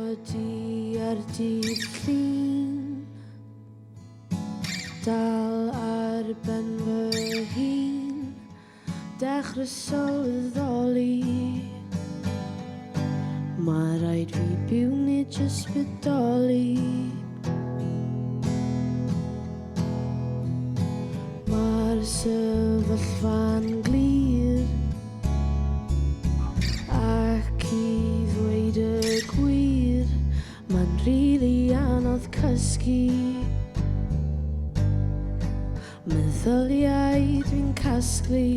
Codi ar dydd llun, dal ar ben fy hun, dechrau sylweddoli. Mae rhaid fi byw nid jyst bodoli. Mae'r sefyllfa'n glir, ac I ddweud y gwir, mae'n rili anodd cysgu. Meddyliau dwi'n casglu,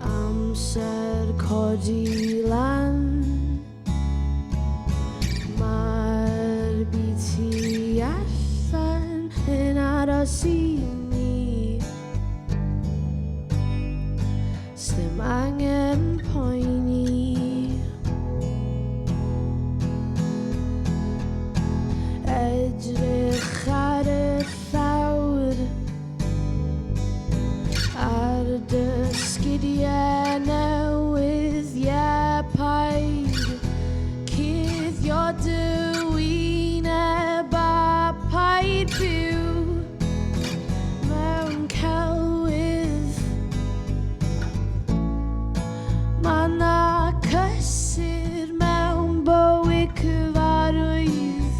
amser codi lan. Mae'r byd tu allan yn aros I mi. Sdim angen poeni. Edrych ar y llawr, ar dy sgidiau newydd, paid cuddio dy wyneb a paid byw mewn celwydd. Ma' 'na cysur mewn bywyd cyfarwydd.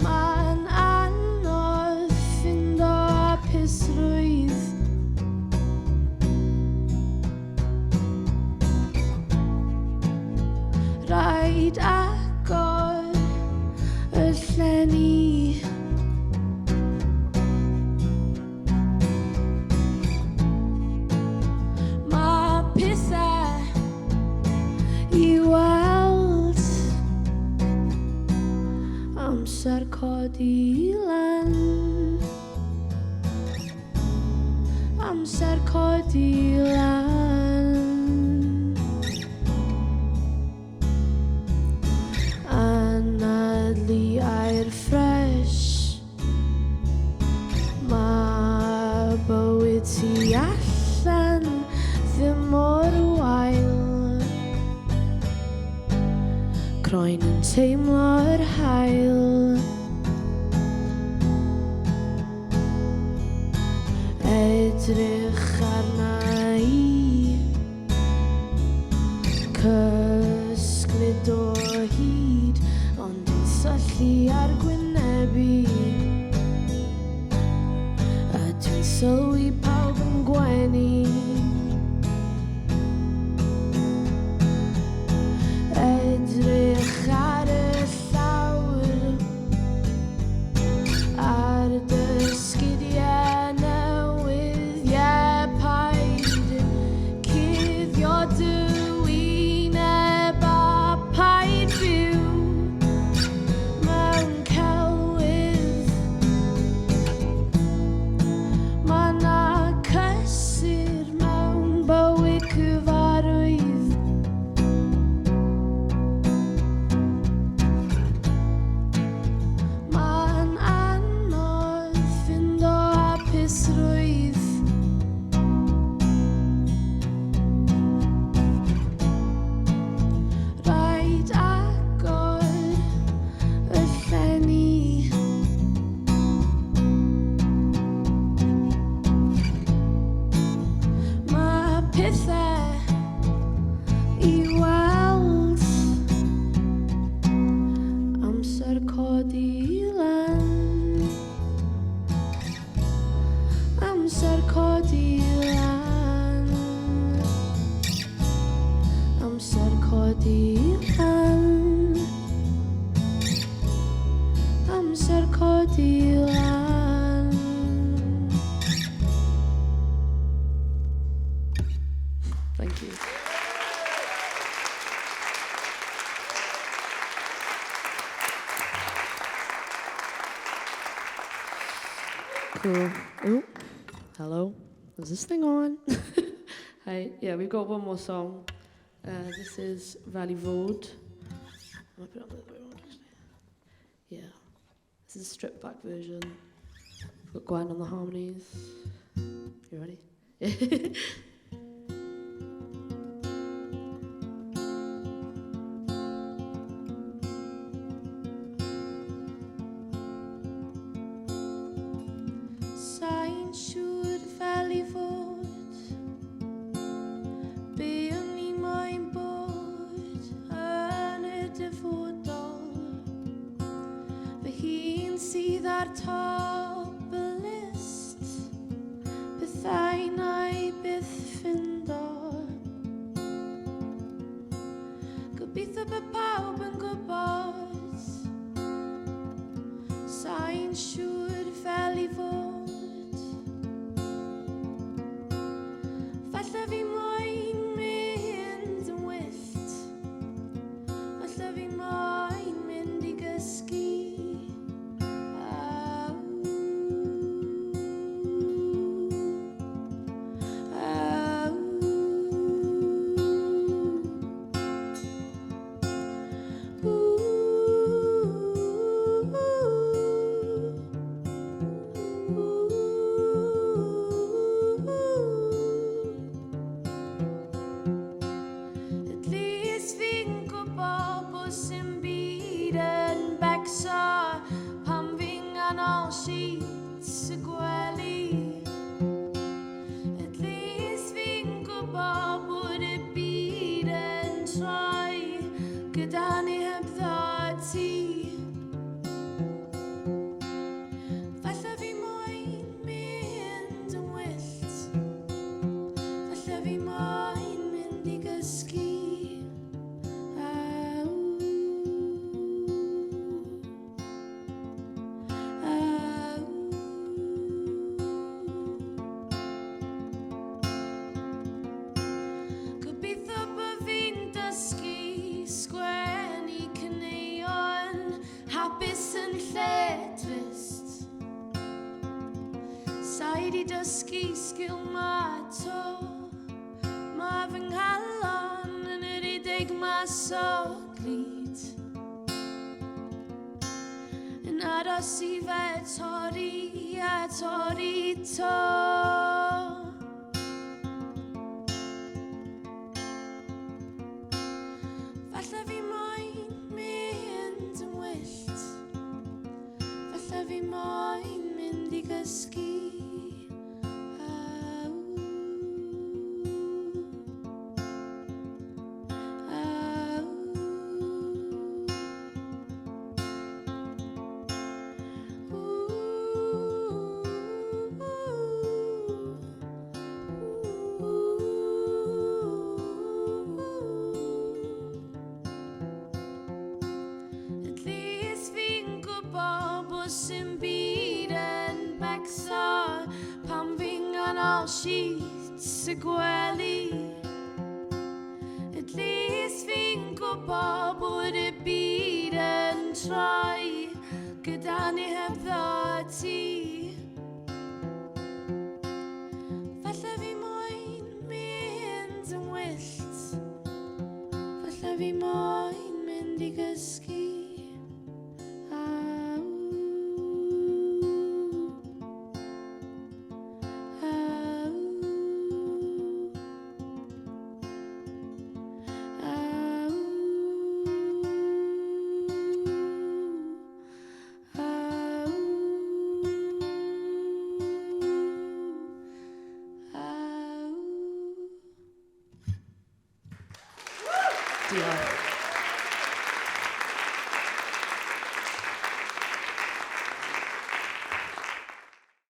Ma'n anodd ffindo hapusrwydd. Rhaid agor y llenni. Ma' pethau I weld, amser codi lan, amser codi lan. Anadlu air ffres, ma' bywyd tu allan ddim mor wael. Croen yn teimlo'r hael. Edrych arna I, cysglyd o hyd, ond yn syllu ar gwynebu. A dwi'n sylwi pawb yn gwenu. Edrych ar y llawr, ar dy sgidiau newydd, paid cuddio dy wyneb a paid byw mewn celwydd. Ma' 'na cysur mewn bywyd cyfarwydd. Ma'n anodd ffindo hapusrwydd. Rhaid agor y llenni. Ma' pethau I weld, amser codi lan, amser codi lan, amser codi lan, amser codi lan. Thank you. Cool. Oh, hello. Is this thing on? Hi. Yeah, we've got one more song. This is Valley Road. I'll put it up the other way around, actually. Yeah. This is a stripped back version. We've got Gwen on the harmonies. You ready? Sain siŵr fel I fod, be o'n I moyn bod yn y dyfodol. Fy hun sydd ar top y list, bethau nai byth ffindo. Gobeithio by pawb yn gwybod, sain siŵr fel I fod. Falle fi moyn mynd yn wyllt, falle fi moyn mynd I gysgu. I dysgu sgil ma to, ma fy nghalon yn yr udeg mas o glid, yn aros I fe torri a torri to. Falle fi moyn mynd yn wyllt, falle fi moyn mynd I gysgu. Sheets y gwely, at least fi'n gwybod bod y byd yn troi gyda ni hebddo ti. Falle fi moyn mynd yn wyllt, falle fi moyn mynd I gysgu. Diolch.